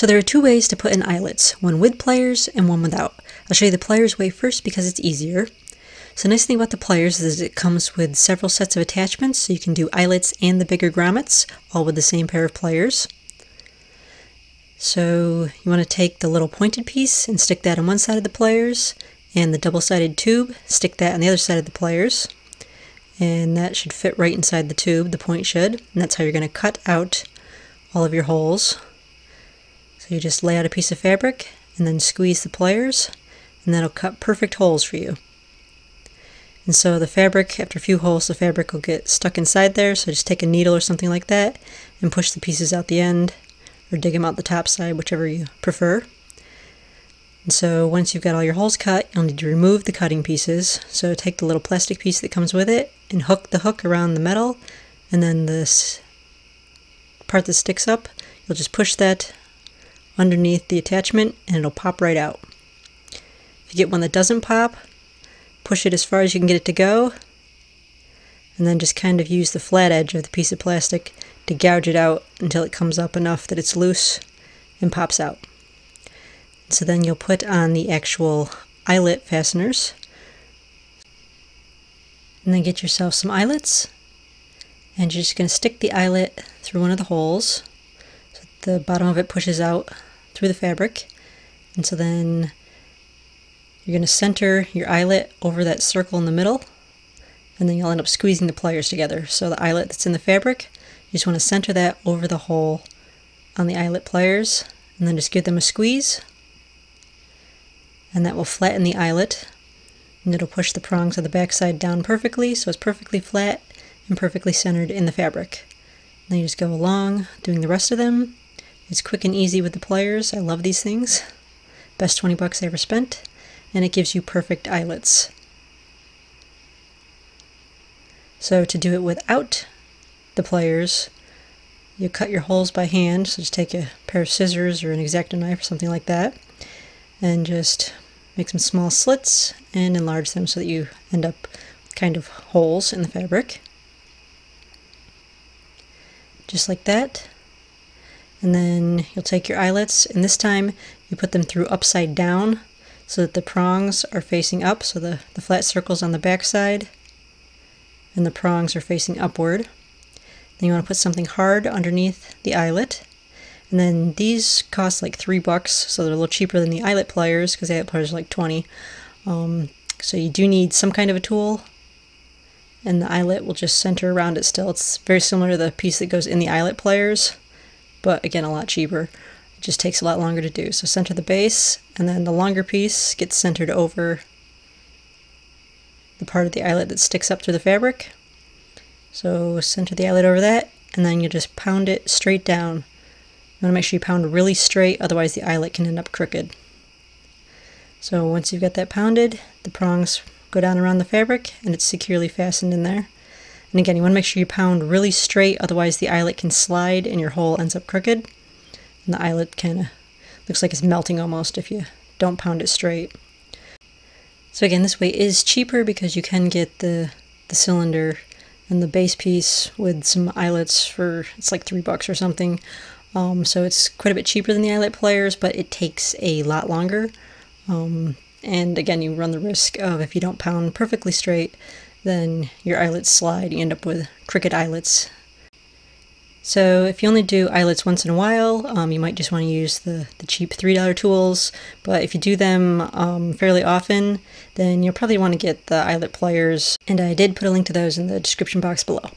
So there are two ways to put in eyelets, one with pliers and one without. I'll show you the pliers way first because it's easier. So the nice thing about the pliers is it comes with several sets of attachments, so you can do eyelets and the bigger grommets, all with the same pair of pliers. So you want to take the little pointed piece and stick that on one side of the pliers, and the double-sided tube, stick that on the other side of the pliers. And that should fit right inside the tube, the point should, and that's how you're going to cut out all of your holes. So you just lay out a piece of fabric and then squeeze the pliers, and that'll cut perfect holes for you. And so the fabric, after a few holes, the fabric will get stuck inside there, so just take a needle or something like that and push the pieces out the end, or dig them out the top side, whichever you prefer. And so once you've got all your holes cut, you'll need to remove the cutting pieces. So take the little plastic piece that comes with it and hook the hook around the metal, and then this part that sticks up, you'll just push that underneath the attachment and it'll pop right out. If you get one that doesn't pop, push it as far as you can get it to go, and then just kind of use the flat edge of the piece of plastic to gouge it out until it comes up enough that it's loose and pops out. So then you'll put on the actual eyelet fasteners, and then get yourself some eyelets, and you're just going to stick the eyelet through one of the holes so the bottom of it pushes out through the fabric. And so then you're going to center your eyelet over that circle in the middle, and then you'll end up squeezing the pliers together. So the eyelet that's in the fabric, you just want to center that over the hole on the eyelet pliers, and then just give them a squeeze, and that will flatten the eyelet, and it'll push the prongs of the back side down perfectly, so it's perfectly flat and perfectly centered in the fabric. And then you just go along doing the rest of them. It's quick and easy with the pliers. I love these things. Best 20 bucks I ever spent. And it gives you perfect eyelets. So to do it without the pliers, you cut your holes by hand. So just take a pair of scissors or an X-Acto knife or something like that, and just make some small slits and enlarge them so that you end up with kind of holes in the fabric. Just like that. And then you'll take your eyelets, and this time you put them through upside down so that the prongs are facing up, so the flat circle's on the back side and the prongs are facing upward. Then you want to put something hard underneath the eyelet. And then these cost like $3, so they're a little cheaper than the eyelet pliers, because the eyelet pliers are like 20. So you do need some kind of a tool, and the eyelet will just center around it still. It's very similar to the piece that goes in the eyelet pliers, but again a lot cheaper. It just takes a lot longer to do. So center the base, and then the longer piece gets centered over the part of the eyelet that sticks up through the fabric. So center the eyelet over that, and then you just pound it straight down. You want to make sure you pound really straight, otherwise the eyelet can end up crooked. So once you've got that pounded, the prongs go down around the fabric and it's securely fastened in there. And again, you want to make sure you pound really straight, otherwise the eyelet can slide and your hole ends up crooked. And the eyelet kind of looks like it's melting almost if you don't pound it straight. So again, this way is cheaper because you can get the cylinder and the base piece with some eyelets for, it's like $3 or something. So it's quite a bit cheaper than the eyelet pliers, but it takes a lot longer. And again, you run the risk of, if you don't pound perfectly straight, then your eyelets slide, you end up with crooked eyelets. So if you only do eyelets once in a while, you might just want to use the cheap $3 tools, but if you do them fairly often, then you'll probably want to get the eyelet pliers, and I did put a link to those in the description box below.